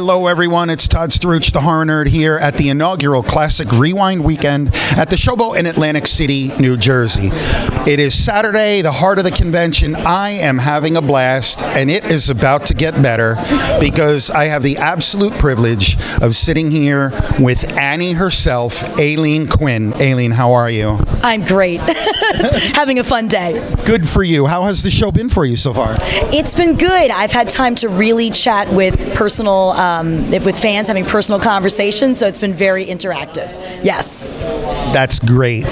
Hello, everyone. It's Todd Strouch, the horror nerd, here at the inaugural Classic Rewind weekend at the Showboat in Atlantic City, New Jersey. It is Saturday, the heart of the convention. I am having a blast, and it is about to get better because I have the absolute privilege of sitting here with Annie herself, Aileen Quinn. Aileen, how are you? I'm great. Having a fun day. Good for you. How has the show been for you so far? It's been good. I've had time to really chat with with fans, having personal conversations, so it's been very interactive. Yes. That's great.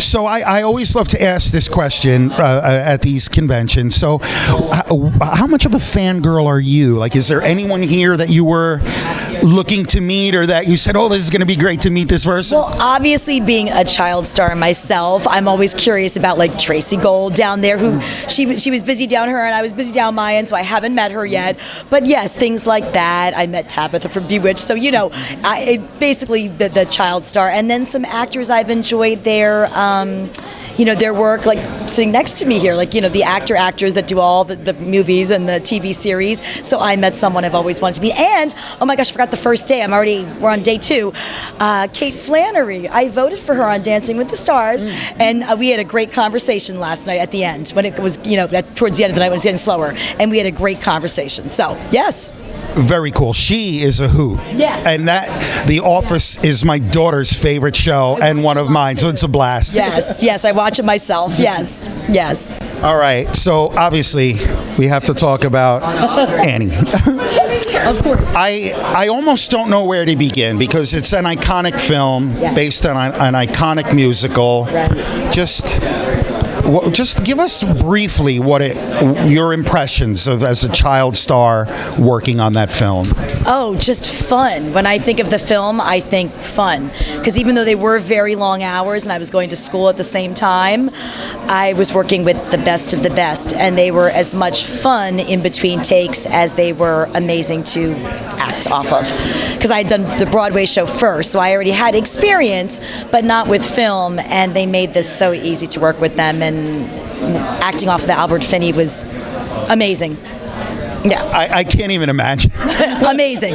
So I always love to ask this question at these conventions. So how much of a fangirl are you? Like, is there anyone here that you were looking to meet or that you said, oh, this is going to be great to meet this person? Well, obviously, being a child star myself, I'm always curious about, like, Tracy Gold down there, who she was busy down her and I was busy down my end, so I haven't met her yet. But yes, things like that. I met Tabitha from Bewitched. So, basically the child star. And then some actors I've enjoyed their work, like sitting next to me here, like, the actors that do all the movies and the TV series. So I met someone I've always wanted to meet. And, oh my gosh, I forgot the first day. We're on day 2. Kate Flannery. I voted for her on Dancing with the Stars. And we had a great conversation last night at the end, when it was, towards the end of the night when it was getting slower. And we had a great conversation. So, yes. Very cool. She is a hoot. Yes. And The Office is my daughter's favorite show and one of mine, so it's a blast. Yes, I watch it myself. Yes. All right, so obviously we have to talk about Annie. Of course. I almost don't know where to begin because it's an iconic film based on an iconic musical. Right. Just give us briefly your impressions of as a child star working on that film. Oh, just fun. When I think of the film, I think fun. Because even though they were very long hours and I was going to school at the same time, I was working with the best of the best. And they were as much fun in between takes as they were amazing to act off of. Because I had done the Broadway show first, so I already had experience, but not with film. And they made this so easy to work with them. And acting off of Albert Finney was amazing. Yeah. I can't even imagine. Amazing.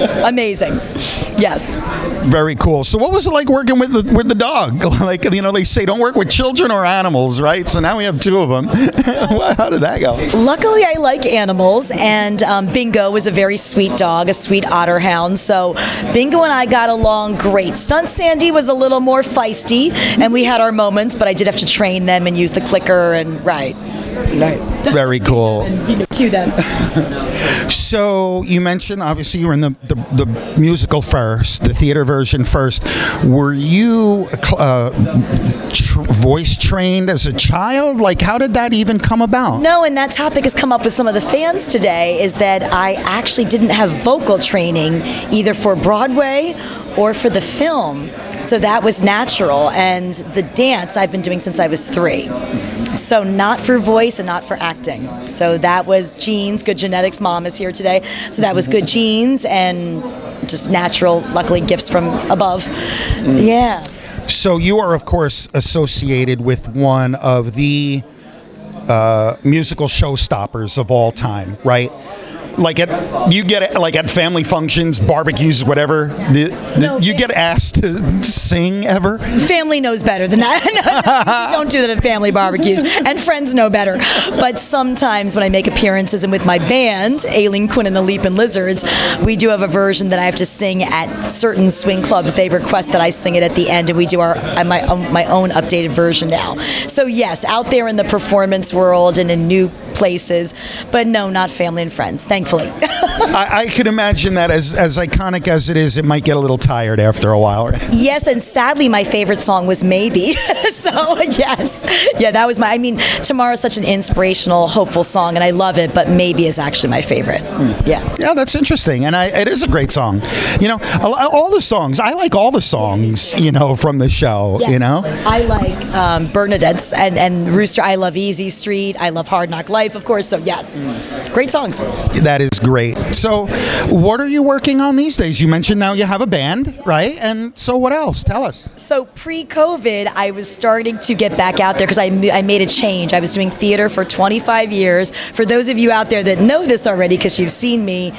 Yes. Very cool. So what was it like working with the dog? Like, they say don't work with children or animals, right? So now we have 2 of them. How did that go? Luckily, I like animals, and Bingo was a very sweet dog, a sweet otter hound. So Bingo and I got along great. Stunt Sandy was a little more feisty, and we had our moments, but I did have to train them and use the clicker and right. Very cool. And, cue them. So you mentioned, obviously, you were in the musical first, the theater version first. Were you voice trained as a child? Like, how did that even come about? No, and that topic has come up with some of the fans today, is that I actually didn't have vocal training either for Broadway or for the film. So that was natural. And the dance I've been doing since I was 3. So not for voice and not for acting. So that was genes, good genetics. Mom is here today. So that was good genes and just natural, luckily, gifts from above. Yeah. So you are, of course, associated with one of the musical showstoppers of all time, right? Like at family functions, barbecues, whatever. You get asked to sing ever? Family knows better than that. Don't do that at family barbecues, and friends know better. But sometimes when I make appearances and with my band, Aileen Quinn and the Leapin' Lizards, we do have a version that I have to sing at certain swing clubs. They request that I sing it at the end, and we do my own updated version now. So yes, out there in the performance world and in new places, but no, not family and friends, thankfully. I could imagine that as iconic as it is, it might get a little tired after a while. Yes, and sadly, my favorite song was Maybe. So, yes. Yeah, that was Tomorrow's such an inspirational, hopeful song, and I love it, but Maybe is actually my favorite. Yeah. Yeah, that's interesting, and it is a great song. All the songs, I like all the songs, from the show, yes. I like Bernadette's and Rooster. I love Easy Street. I love Hard Knock Life. life, of course. So yes, great songs. That is great. So, what are you working on these days? You mentioned now you have a band, right? And so, what else? Tell us. So pre-COVID, I was starting to get back out there because I made a change. I was doing theater for 25 years. For those of you out there that know this already, because you've seen me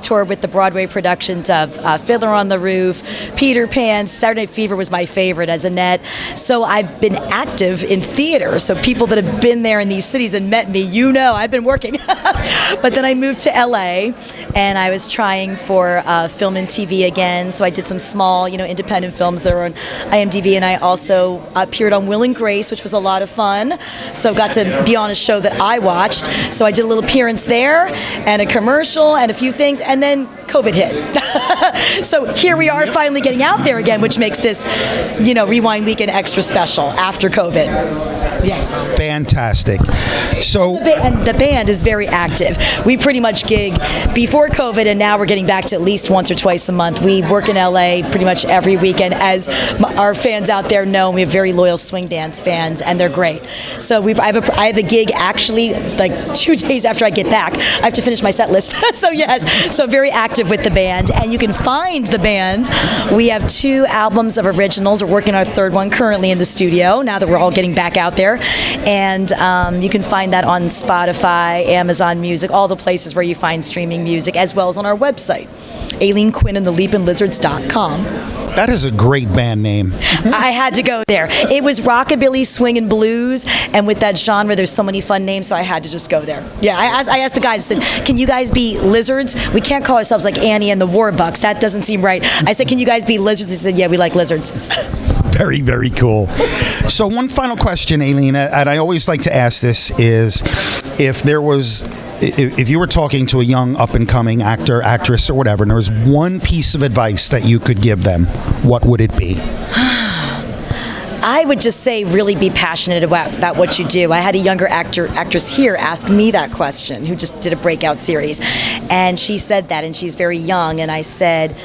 tour with the Broadway productions of Fiddler on the Roof, Peter Pan, Saturday Night Fever was my favorite as Annette. So I've been active in theater. So people that have been there in these cities and met me, you know, I've been working. But then I moved to LA and I was trying for film and TV again. So I did some small, independent films that were on IMDb, and I also appeared on Will and Grace, which was a lot of fun. So got to be on a show that I watched. So I did a little appearance there and a commercial and a few things, and then COVID hit. So here we are finally getting out there again, which makes this, Rewind Weekend extra special after COVID. Yes. Fantastic. So and the band is very active. We pretty much gig before COVID, and now we're getting back to at least once or twice a month. We work in LA pretty much every weekend, as our fans out there know. We have very loyal swing dance fans, and they're great. So I have a gig actually like 2 days after I get back. I have to finish my set list. So yes, so very active with the band, and you can find the band. We have 2 albums of originals. We're working on our 3rd one currently in the studio now that we're all getting back out there. And you can find that on Spotify, Amazon Music, all the places where you find streaming music, as well as on our website, Aileen Quinn and the LeapingLizards.com. that is a great band name. I had to go there. It was rockabilly, swing, and blues, and with that genre, there's so many fun names, so I had to just go there. Yeah, I asked the guys, I said, can you guys be lizards? We can't call ourselves like Annie and the Warbucks. That doesn't seem right. I said, can you guys be lizards? They said, yeah, we like lizards. Very, very cool. So one final question, Aileen, and I always like to ask this, is if you were talking to a young up-and-coming actor, actress, or whatever, and there was one piece of advice that you could give them, what would it be? I would just say really be passionate about what you do. I had a younger actress here ask me that question, who just did a breakout series. And she said that, and she's very young, and I said,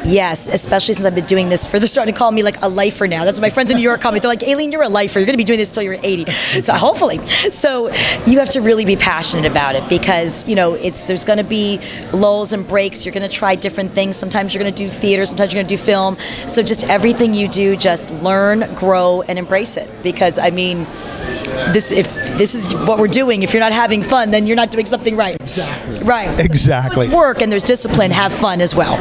yes, especially since I've been doing this they're starting to call me like a lifer now. That's what my friends in New York call me. They're like, Aileen, you're a lifer. You're going to be doing this until you're 80. So hopefully. So you have to really be passionate about it because, there's going to be lulls and breaks. You're going to try different things. Sometimes you're going to do theater. Sometimes you're going to do film. So just everything you do, just learn, grow, and embrace it. Because, if this is what we're doing, if you're not having fun, then you're not doing something right. Exactly. Right. Exactly. So it's work and there's discipline. Have fun as well.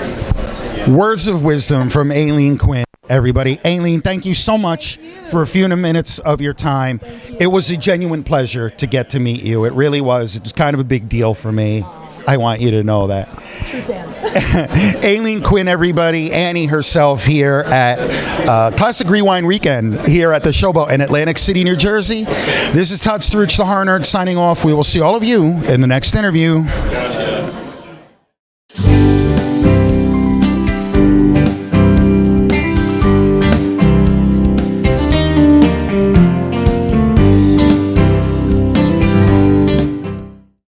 Words of wisdom from Aileen Quinn, everybody. Aileen, thank you so much for a few minutes of your time. It was a genuine pleasure to get to meet you. It really was. It was kind of a big deal for me. I want you to know that. True fan. Aileen Quinn, everybody. Annie herself here at Classic Rewind Weekend here at the Showboat in Atlantic City, New Jersey. This is Todd Struch, the Horror Nerd, signing off. We will see all of you in the next interview.